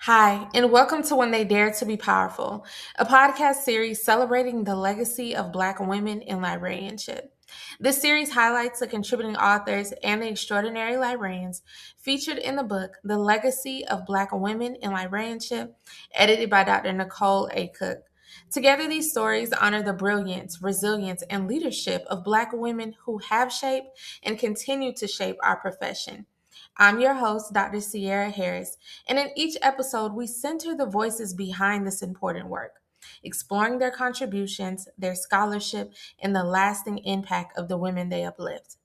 Hi, and welcome to When They Dare to Be Powerful, a podcast series celebrating the legacy of Black women in librarianship. This series highlights the contributing authors and the extraordinary librarians featured in the book, The Legacy of Black Women in Librarianship, edited by Dr. Nicole A. Cooke. Together, these stories honor the brilliance, resilience, and leadership of Black women who have shaped and continue to shape our profession. I'm your host, Dr. Cearra Harris, and in each episode, we center the voices behind this important work, exploring their contributions, their scholarship, and the lasting impact of the women they uplift.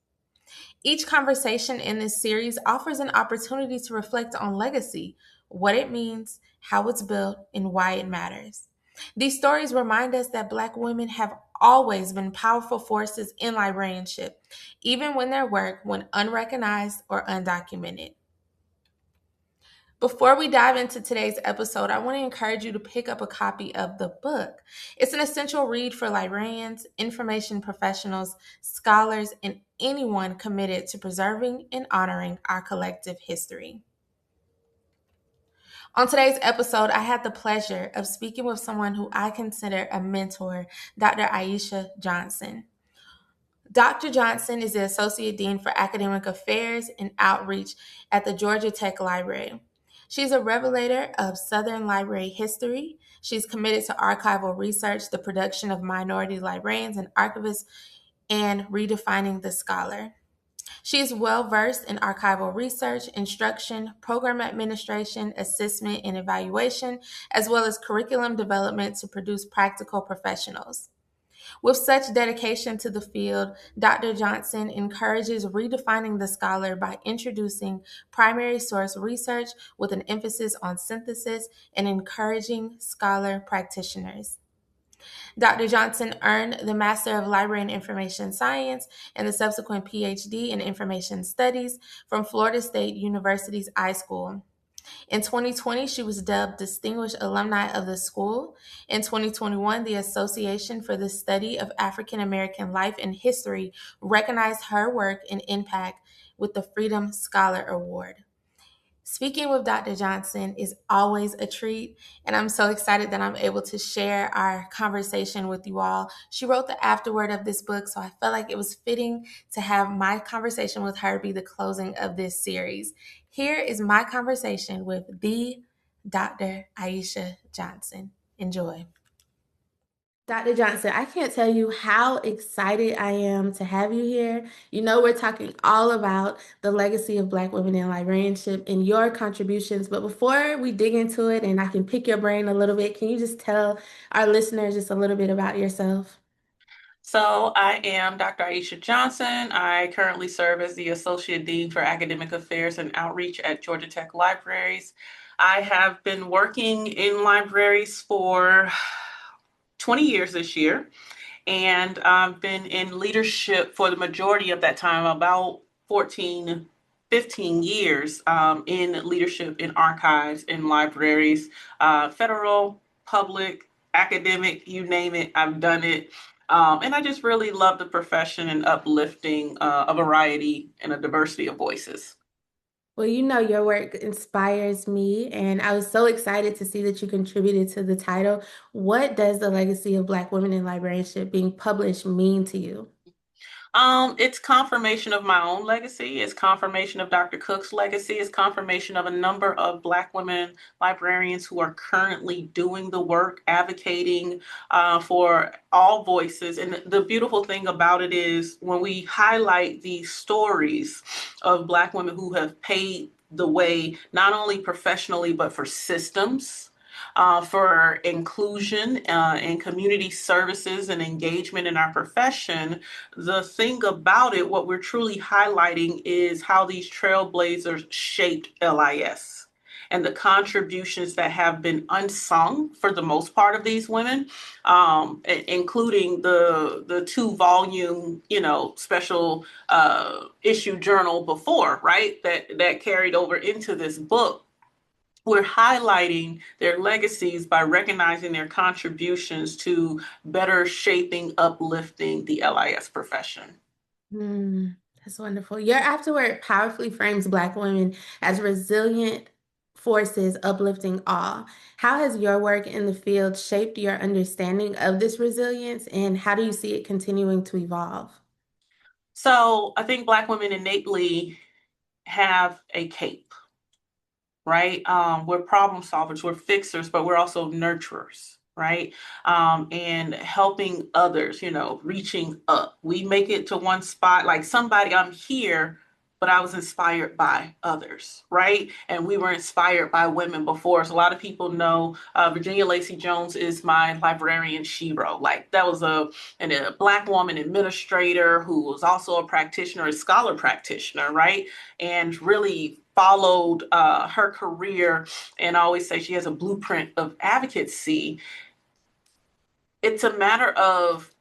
Each conversation in this series offers an opportunity to reflect on legacy, what it means, how it's built, and why it matters. These stories remind us that Black women have always been powerful forces in librarianship, even when their work went unrecognized or undocumented. Before we dive into today's episode, I want to encourage you to pick up a copy of the book. It's an essential read for librarians, information professionals, scholars, and anyone committed to preserving and honoring our collective history. On today's episode, I had the pleasure of speaking with someone who I consider a mentor, Dr. Aisha Johnson. Dr. Johnson is the Associate Dean for Academic Affairs and Outreach at the Georgia Tech Library. She's a revelator of Southern library history. She's committed to archival research, the production of minority librarians and archivists, and redefining the scholar. She is well versed in archival research, instruction, program administration, assessment, and evaluation, as well as curriculum development to produce practical professionals. With such dedication to the field, Dr. Johnson encourages redefining the scholar by introducing primary source research with an emphasis on synthesis and encouraging scholar practitioners. Dr. Johnson earned the Master of Library and Information Science and the subsequent PhD in Information Studies from Florida State University's iSchool. In 2020, she was dubbed Distinguished Alumni of the School. In 2021, the Association for the Study of African American Life and History recognized her work and impact with the Freedom Scholar Award. Speaking with Dr. Johnson is always a treat, and I'm so excited that I'm able to share our conversation with you all. She wrote the afterword of this book, so I felt like it was fitting to have my conversation with her be the closing of this series. Here is my conversation with the Dr. Aisha Johnson. Enjoy. Dr. Johnson, I can't tell you how excited I am to have you here. You know, we're talking all about the legacy of Black women in librarianship and your contributions. But before we dig into it and I can pick your brain a little bit, can you just tell our listeners just a little bit about yourself? So I am Dr. Aisha Johnson. I currently serve as the Associate Dean for Academic Affairs and Outreach at Georgia Tech Libraries. I have been working in libraries for 20 years this year, and I've been in leadership for the majority of that time, about 14, 15 years in leadership in archives, in libraries, federal, public, academic, you name it, I've done it. And I just really love the profession and uplifting a variety and a diversity of voices. Well, you know, your work inspires me, and I was so excited to see that you contributed to the title. What does the legacy of Black women in librarianship being published mean to you? It's confirmation of my own legacy. It's confirmation of Dr. Cooke's legacy. It's confirmation of a number of Black women librarians who are currently doing the work, advocating for all voices. And the beautiful thing about it is when we highlight these stories of Black women who have paved the way, not only professionally, but for systems for inclusion and community services and engagement in our profession. The thing about it, what we're truly highlighting is how these trailblazers shaped LIS and the contributions that have been unsung for the most part of these women, including the 2 volume, special issue journal before, right? That carried over into this book. We're highlighting their legacies by recognizing their contributions to better shaping, uplifting the LIS profession. That's wonderful. Your afterword powerfully frames Black women as resilient forces uplifting all. How has your work in the field shaped your understanding of this resilience, and how do you see it continuing to evolve? So I think Black women innately have a cape, right? We're problem solvers, we're fixers, but we're also nurturers, right? And helping others, reaching up. We make it to one spot, like somebody, I'm here, but I was inspired by others, right? And we were inspired by women before. So a lot of people know Virginia Lacey Jones is my librarian shero. Like that was a Black woman administrator who was also a practitioner, a scholar practitioner, right? And really followed her career, and I always say she has a blueprint of advocacy. It's a matter of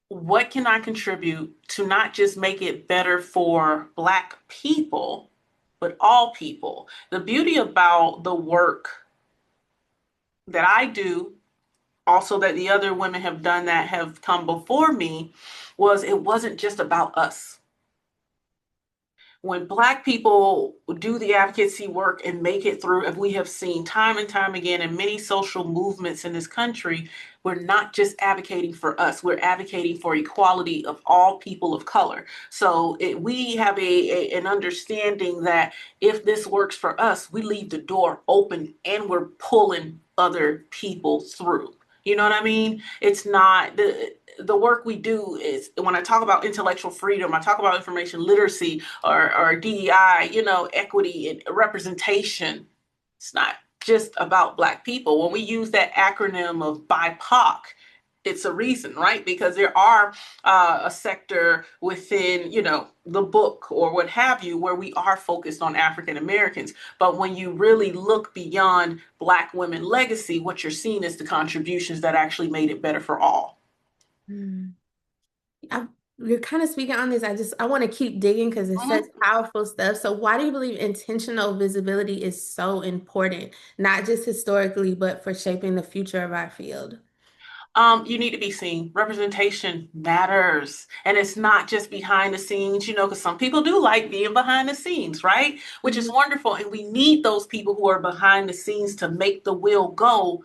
what can I contribute to not just make it better for Black people, but all people. The beauty about the work that I do, also that the other women have done that have come before me, was it wasn't just about us. When Black people do the advocacy work and make it through, as we have seen time and time again in many social movements in this country, we're not just advocating for us, we're advocating for equality of all people of color. So we have an understanding that if this works for us, we leave the door open and we're pulling other people through. You know what I mean? It's not the work we do is when I talk about intellectual freedom, I talk about information literacy or DEI, equity and representation. It's not just about Black people. When we use that acronym of BIPOC, it's a reason, right? Because there are a sector within, the book or what have you, where we are focused on African Americans. But when you really look beyond Black women legacy, what you're seeing is the contributions that actually made it better for all. Mm. I, you're kind of speaking on this. I want to keep digging because it's such Mhm. powerful stuff. So why do you believe intentional visibility is so important, not just historically, but for shaping the future of our field? You need to be seen. Representation matters. And it's not just behind the scenes, because some people do like being behind the scenes, right? Which is Mhm. wonderful. And we need those people who are behind the scenes to make the wheel go.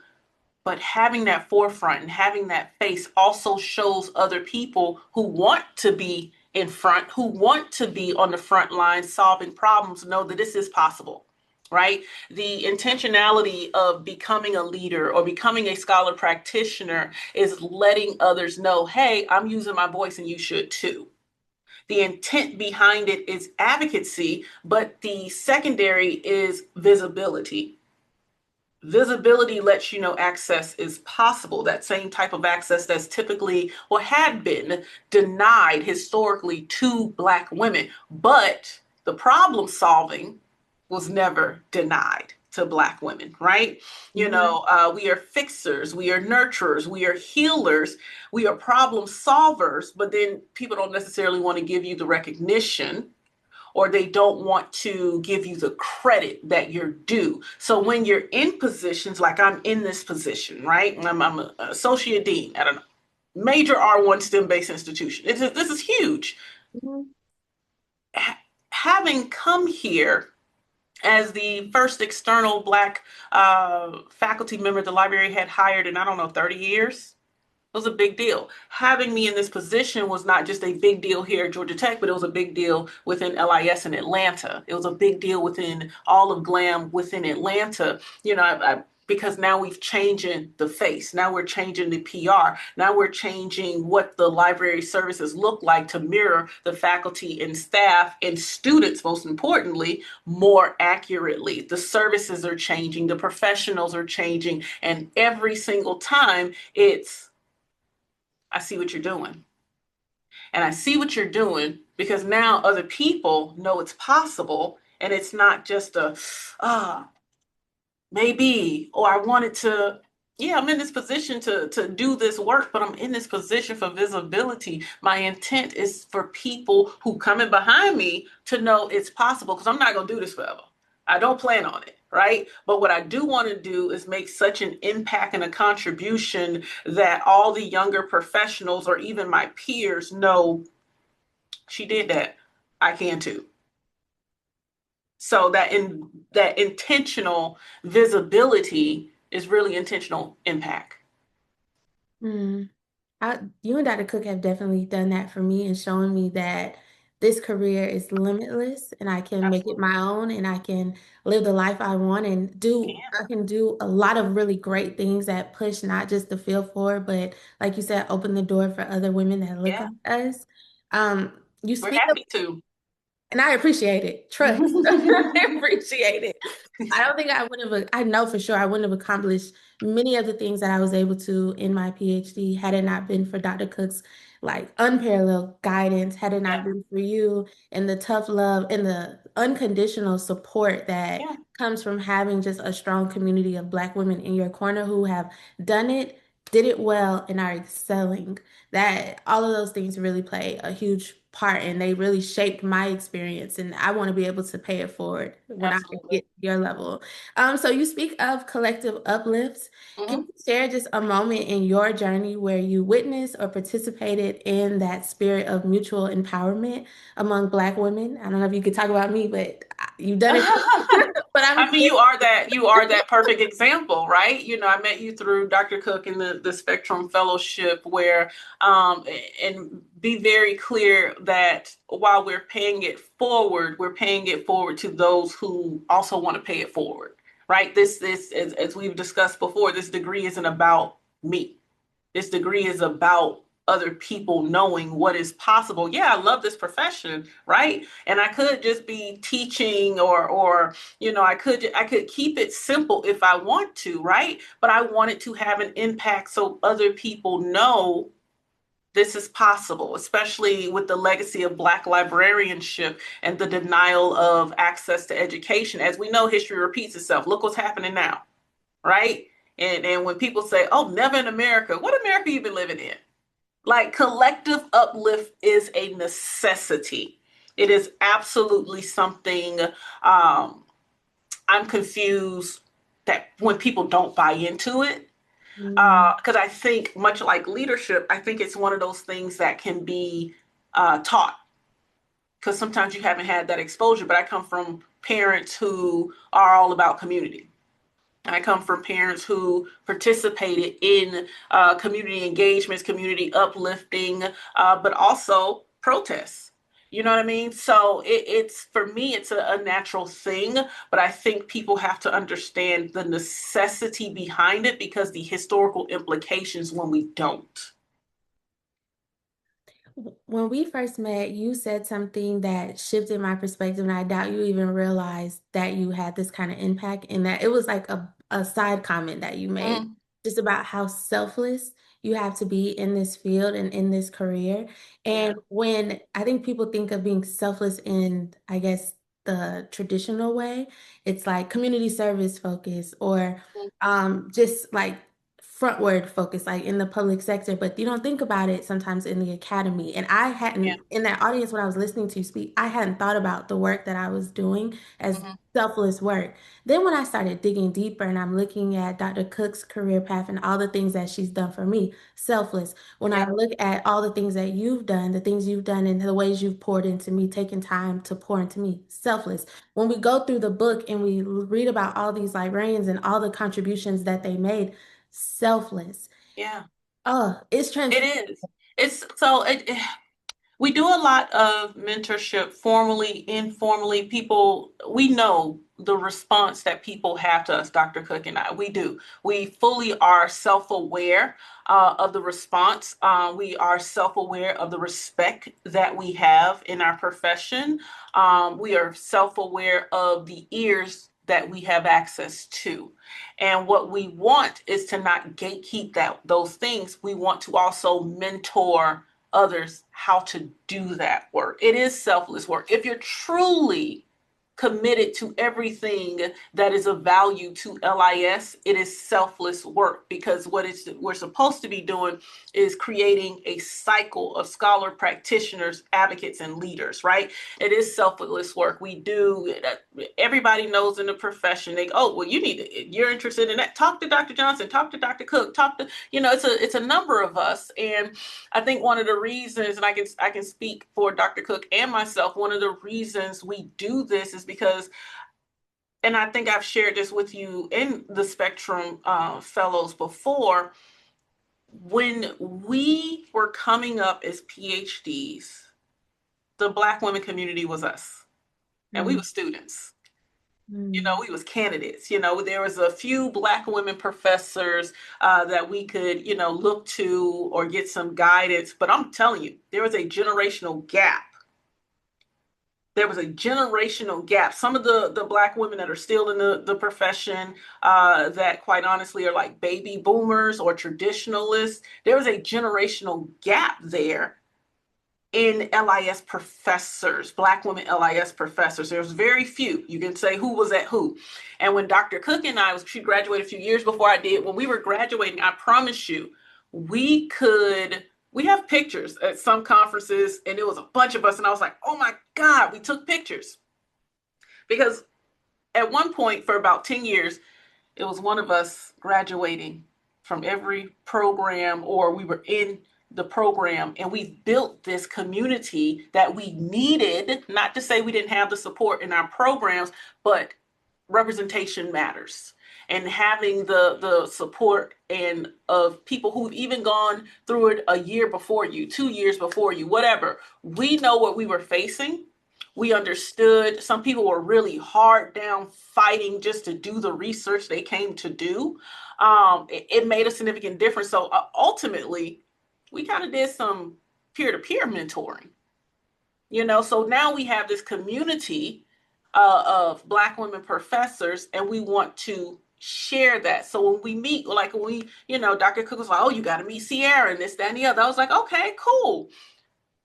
But having that forefront and having that face also shows other people who want to be in front, who want to be on the front line solving problems, know that this is possible, right? The intentionality of becoming a leader or becoming a scholar practitioner is letting others know, hey, I'm using my voice and you should too. The intent behind it is advocacy, but the secondary is visibility. Visibility lets you know access is possible. That same type of access that's typically or had been denied historically to Black women. But the problem solving was never denied to Black women, right? Mhm. We are fixers, we are nurturers, we are healers, we are problem solvers, but then people don't necessarily want to give you the recognition or they don't want to give you the credit that you're due. So when you're in positions, like I'm in this position, right? I'm an associate dean at a major R1 STEM-based institution. This is huge. Mhm. Having come here as the first external Black faculty member the library had hired in, I don't know, 30 years, it was a big deal. Having me in this position was not just a big deal here at Georgia Tech, but it was a big deal within LIS in Atlanta. It was a big deal within all of GLAM within Atlanta. Because now we've changing the face. Now we're changing the PR. Now we're changing what the library services look like to mirror the faculty and staff and students, most importantly, more accurately. The services are changing, the professionals are changing, and every single time it's I see what you're doing. And I see what you're doing because now other people know it's possible and it's not just ah, maybe, or I wanted to, yeah, I'm in this position to do this work, but I'm in this position for visibility. My intent is for people who coming behind me to know it's possible because I'm not going to do this forever. I don't plan on it, right? But what I do want to do is make such an impact and a contribution that all the younger professionals or even my peers know she did that. I can too. So that intentional visibility is really intentional impact. Mm. You and Dr. Cook have definitely done that for me and shown me that this career is limitless and I can make it Absolutely. my own and I can live the life I want and I can do a lot of really great things that push not just the field forward, but like you said, open the door for other women that look Yeah, like us. You we're speak happy to. and I appreciate it. Trust. I appreciate it. I don't think I would have, I know for sure I wouldn't have accomplished many of the things that I was able to in my PhD had it not been for Dr. Cook's like unparalleled guidance, had it not Yeah, been for you and the tough love and the unconditional support that yeah, comes from having just a strong community of Black women in your corner who have done it, did it well, and are excelling. That all of those things really play a huge part and they really shaped my experience and I want to be able to pay it forward when I absolutely. get to your level. So you speak of collective uplifts. Can Hmm. you share just a moment in your journey where you witnessed or participated in that spirit of mutual empowerment among Black women? I don't know if you could talk about me, but you've done it for but I'm I mean, you are that perfect example, right? I met you through Dr. Cook in the Spectrum Fellowship, where and be very clear that while we're paying it forward to those who also want to pay it forward, right? This as we've discussed before, this degree isn't about me. This degree is about other people knowing what is possible. Yeah, I love this profession, right? And I could just be teaching or I could keep it simple if I want to, right? But I want it to have an impact so other people know this is possible, especially with the legacy of Black librarianship and the denial of access to education. As we know, history repeats itself. Look what's happening now, right? And when people say, "Oh, never in America," what America you been living in? Like, collective uplift is a necessity. It is absolutely something. I'm confused that when people don't buy into it, Mm, because I think much like leadership, I think it's one of those things that can be taught. Because sometimes you haven't had that exposure. But I come from parents who are all about community. I come from parents who participated in community engagements, community uplifting, but also protests. You know what I mean? So it's for me, it's a natural thing, but I think people have to understand the necessity behind it because the historical implications when we don't. When we first met, you said something that shifted my perspective, and I doubt you even realized that you had this kind of impact, and that it was like a side comment that you made, Mm, just about how selfless you have to be in this field and in this career. yeah. And when I think people think of being selfless in, I guess, the traditional way, it's like community service focus or Mm, just like frontward focus, like in the public sector, but you don't think about it sometimes in the academy. And I yeah. hadn't, in that audience, when I was listening to you speak, I hadn't thought about the work that I was doing as Hmm. selfless work. Then when I started digging deeper and I'm looking at Dr. Cook's career path and all the things that she's done for me, selfless. When I Yeah. look at all the things that you've done, the things you've done and the ways you've poured into me, taking time to pour into me, selfless. When we go through the book and we read about all these librarians and all the contributions that they made, selfless. Yeah. Oh, it's It is. It's so it We do a lot of mentorship formally, informally. People, we know the response that people have to us, Dr. Cook and I. We do. We fully are self aware of the response. We are self aware of the respect that we have in our profession. We are self aware of the ears that we have access to. And what we want is to not gatekeep those things. We want to also mentor others how to do that work. It is selfless work. If you're truly committed to everything that is of value to LIS, it is selfless work because we're supposed to be doing is creating a cycle of scholar practitioners, advocates, and leaders, right? It is selfless work. We do, everybody knows in the profession, oh, well, you're interested in that. Talk to Dr. Johnson, talk to Dr. Cook, it's a number of us. And I think one of the reasons, and I can speak for Dr. Cook and myself, one of the reasons we do this is because, and I think I've shared this with you in the Spectrum Fellows before, when we were coming up as PhDs, the Black women community was us, and we Mm, were students. mm, We was candidates. There was a few Black women professors that we could, look to or get some guidance. But I'm telling you, there was a generational gap. There was a generational gap. Some of the Black women that are still in the profession, that quite honestly are like baby boomers or traditionalists, there was a generational gap there in LIS professors, Black women LIS professors. There's very few. You can say who was at who. And when Dr. Cooke and she graduated a few years before I did, when we were graduating, I promise you, we have pictures at some conferences, and it was a bunch of us. And I was like, oh my God, we took pictures. Because at one point, for about 10 years, it was one of us graduating from every program, or we were in the program, and we built this community that we needed. Not to say we didn't have the support in our programs, but representation matters. And having the support and of people who've even gone through it a year before you, 2 years before you, whatever. We know what we were facing. We understood. Some people were really hard down fighting just to do the research they came to do. It made a significant difference. So ultimately, we kind of did some peer-to-peer mentoring. So now we have this community of Black women professors, and we want to share that. So when we meet, like when Dr. Cooke was like, oh, you got to meet Cearra and this, that, and the other. I was like, okay, cool.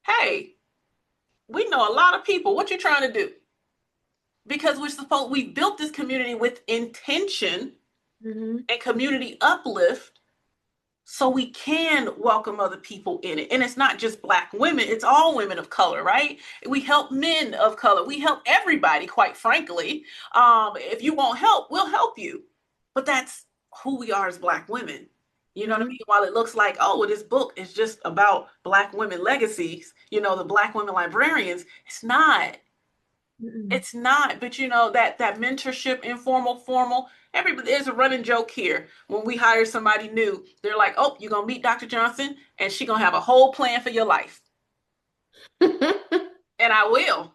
Hey, we know a lot of people. What you trying to do? Because we built this community with intention mhm. and community uplift, so we can welcome other people in it. And it's not just Black women, it's all women of color, right? We help men of color. We help everybody, quite frankly. If you want help, we'll help you. But that's who we are as Black women. You know what I Mhm. mean? While it looks like, oh, well, this book is just about Black women legacies, the Black women librarians, it's not. Mm-mm. It's not, but that mentorship, informal, formal. Everybody, there's a running joke here. When we hire somebody new, they're like, "Oh, you're gonna meet Dr. Johnson, and she's gonna have a whole plan for your life." And I will.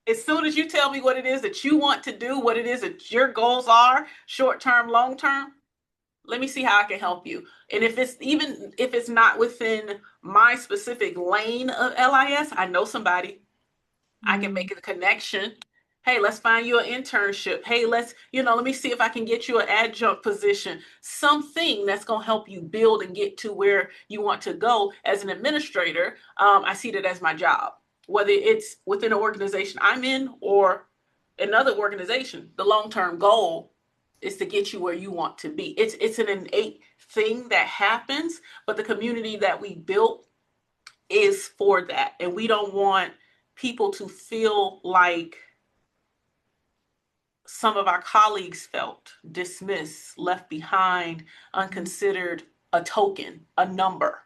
As soon as you tell me what it is that you want to do, what it is that your goals are, short term, long term, let me see how I can help you. And if it's not within my specific lane of LIS, I know somebody. I can Mm. make a connection. Hey, let's find you an internship. Hey, let me see if I can get you an adjunct position. Something that's going to help you build and get to where you want to go as an administrator. I see that as my job, whether it's within an organization I'm in or another organization. The long-term goal is to get you where you want to be. It's an innate thing that happens, but the community that we built is for that. And we don't want people to feel like some of our colleagues felt dismissed, left behind, unconsidered, a token, a number.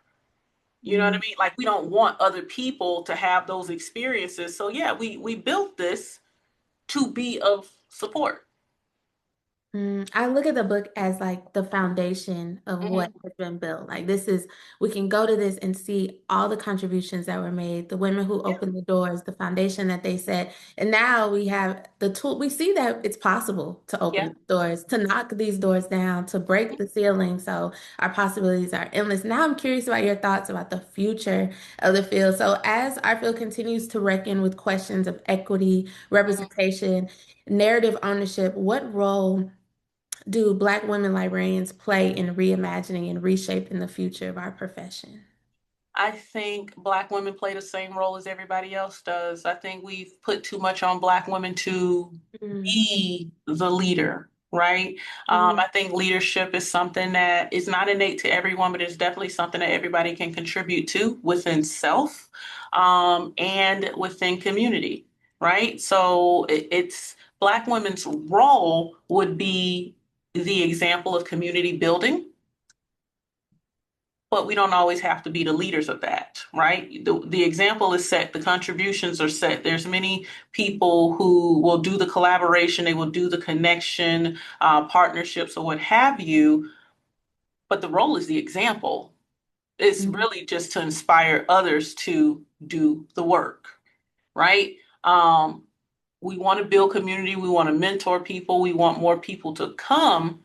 You know what I Mm. mean? Like we don't want other people to have those experiences. So yeah, we built this to be of support. I look at the book as like the foundation of what Mm-hmm. has been built. Like we can go to this and see all the contributions that were made, the women who Yeah. opened the doors, the foundation that they set. And now we have the tool. We see that it's possible to Yeah. open doors, to knock these doors down, to break the ceiling. So our possibilities are endless. Now I'm curious about your thoughts about the future of the field. So as our field continues to reckon with questions of equity, Mm-hmm. representation, narrative ownership, what role do Black women librarians play in reimagining and reshaping the future of our profession? I think Black women play the same role as everybody else does. I think we've put too much on Black women to Mm, be the leader, right? mm, I think leadership is something that is not innate to everyone, but it's definitely something that everybody can contribute to within self, and within community, right? So it's Black women's role would be the example of community building, but we don't always have to be the leaders of that, right? The example is set, the contributions are set. There's many people who will do the collaboration, they will do the connection, partnerships, or what have you, but the role is the example. It's Mm. really just to inspire others to do the work, right? Um, we want to build community, we want to mentor people, we want more people to come,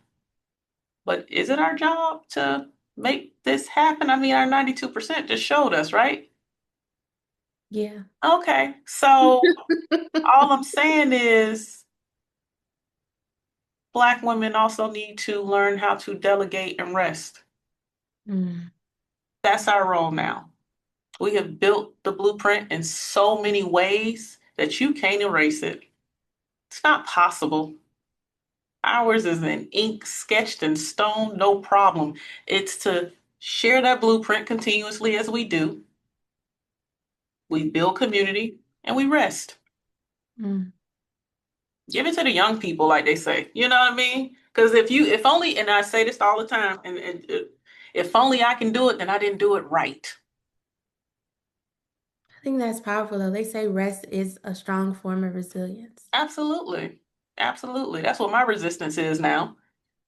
but is it our job to make this happen? I mean, our 92% just showed us, right? Yeah. Okay, so all I'm saying is Black women also need to learn how to delegate and rest. Mm. That's our role now. We have built the blueprint in so many ways that you can't erase it. It's not possible. Ours is in ink, sketched in stone, no problem. It's to share that blueprint continuously as we do. We build community and we rest. Mm. Give it to the young people, like they say. You know what I mean? Because if only, and I say this all the time, and if only I can do it, then I didn't do it right. I think that's powerful though. They say rest is a strong form of resilience. Absolutely. Absolutely. That's what my resistance is now.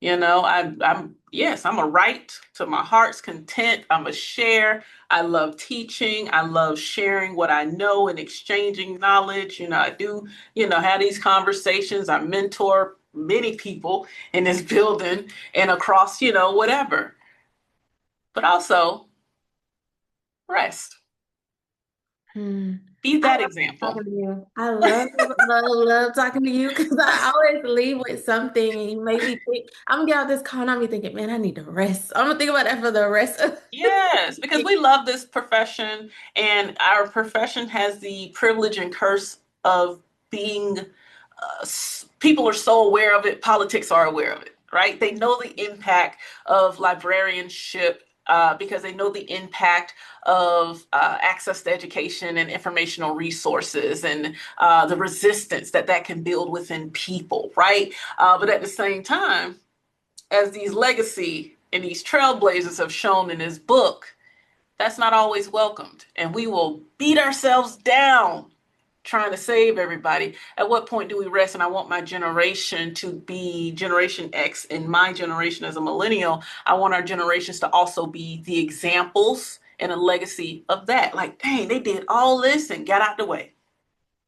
Yes, I'm a write to my heart's content. I'm a share. I love teaching. I love sharing what I know and exchanging knowledge. I do, have these conversations. I mentor many people in this building and across, whatever. But also rest. Hmm. Be I that love example. talking to you. I love, love, love talking to you because I always leave with something and you make me think. I'm gonna get out this call and I'm be thinking, man, I need to rest. I'm gonna think about that for the rest of Yes, because we love this profession, and our profession has the privilege and curse of being, people are so aware of it, politics are aware of it, right? They know the impact of librarianship, because they know the impact of access to education and informational resources, and the resistance that that can build within people, right? But at the same time, as these legacy and these trailblazers have shown in this book, that's not always welcomed. And we will beat ourselves down trying to save everybody. At what point do we rest? And I want my generation to be Generation X, and my generation as a millennial, I want our generations to also be the examples and a legacy of that. Like, dang, they did all this and got out the way.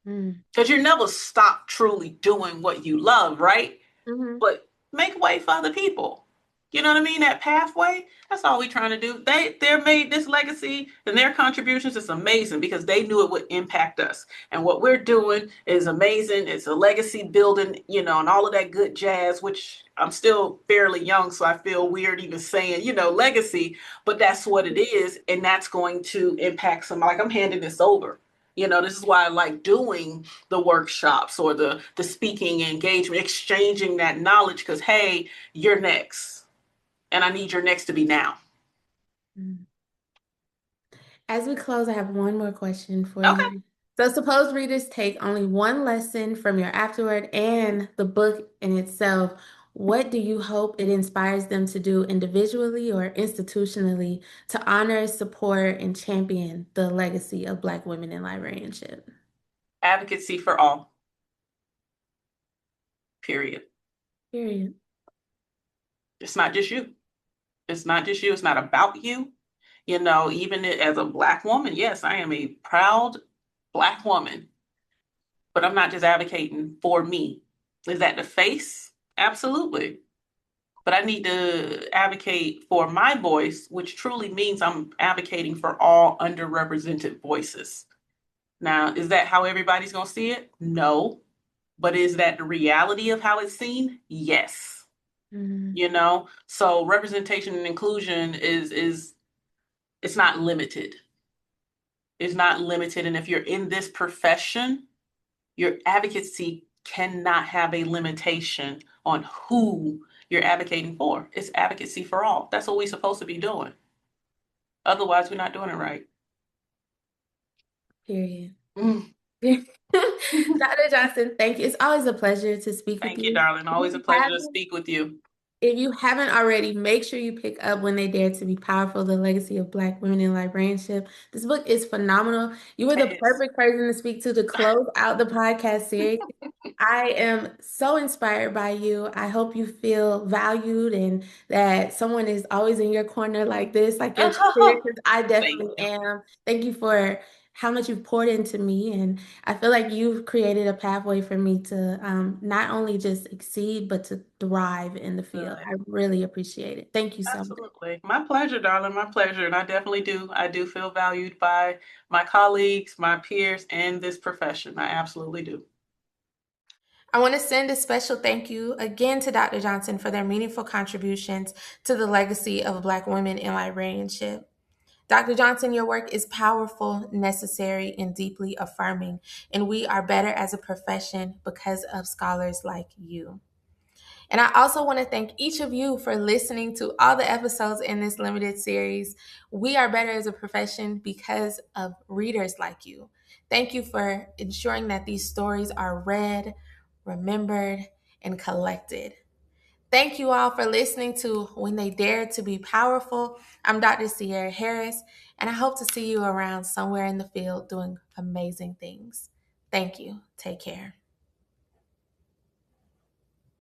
Mm. Because you never stop truly doing what you love, right? Hmm. But make way for other people. You know what I mean? That pathway. That's all we trying to do. They're made this legacy, and their contributions is amazing because they knew it would impact us. And what we're doing is amazing. It's a legacy building, and all of that good jazz, which I'm still fairly young, so I feel weird even saying, legacy, but that's what it is, and that's going to impact somebody. Like I'm handing this over. This is why I like doing the workshops or the speaking engagement, exchanging that knowledge because hey, you're next. And I need your next to be now. Mm. As we close, I have one more question for Okay. you. So, suppose readers take only one lesson from your afterword and the book in itself. What do you hope it inspires them to do individually or institutionally to honor, support, and champion the legacy of Black women in librarianship? Advocacy for all, period. Period. It's not just you. It's not just you. It's not about you. Even as a Black woman, yes, I am a proud Black woman, but I'm not just advocating for me. Is that the face? Absolutely. But I need to advocate for my voice, which truly means I'm advocating for all underrepresented voices. Now, is that how everybody's going to see it? No. But is that the reality of how it's seen? Yes. Mm. So representation and inclusion is it's not limited. It's not limited. And if you're in this profession, your advocacy cannot have a limitation on who you're advocating for. It's advocacy for all. That's what we're supposed to be doing. Otherwise, we're not doing it right. Period. Mm. Dr. Johnson, thank you. It's always a pleasure to speak with Thank you, you. darling. If Always a you pleasure have to speak with you. If you haven't already, make sure you pick up When They Dare to Be Powerful, The Legacy of Black Women in Librarianship. This book is phenomenal. You were the It is. perfect person to speak to close out the podcast series. I am so inspired by you. I hope you feel valued and that someone is always in your corner like this, like your cheerleader, because I Thank definitely you. am. Thank you for how much you've poured into me. And I feel like you've created a pathway for me to not only just exceed, but to thrive in the field. Good. I really appreciate it. Thank you so much. Absolutely. My pleasure, darling. My pleasure. And I definitely do. I do feel valued by my colleagues, my peers, and this profession. I absolutely do. I want to send a special thank you again to Dr. Johnson for their meaningful contributions to the legacy of Black women in librarianship. Dr. Johnson, your work is powerful, necessary, and deeply affirming, and we are better as a profession because of scholars like you. And I also want to thank each of you for listening to all the episodes in this limited series. We are better as a profession because of readers like you. Thank you for ensuring that these stories are read, remembered, and collected. Thank you all for listening to When They Dare to Be Powerful. I'm Dr. Cearra Harris, and I hope to see you around somewhere in the field doing amazing things. Thank you. Take care.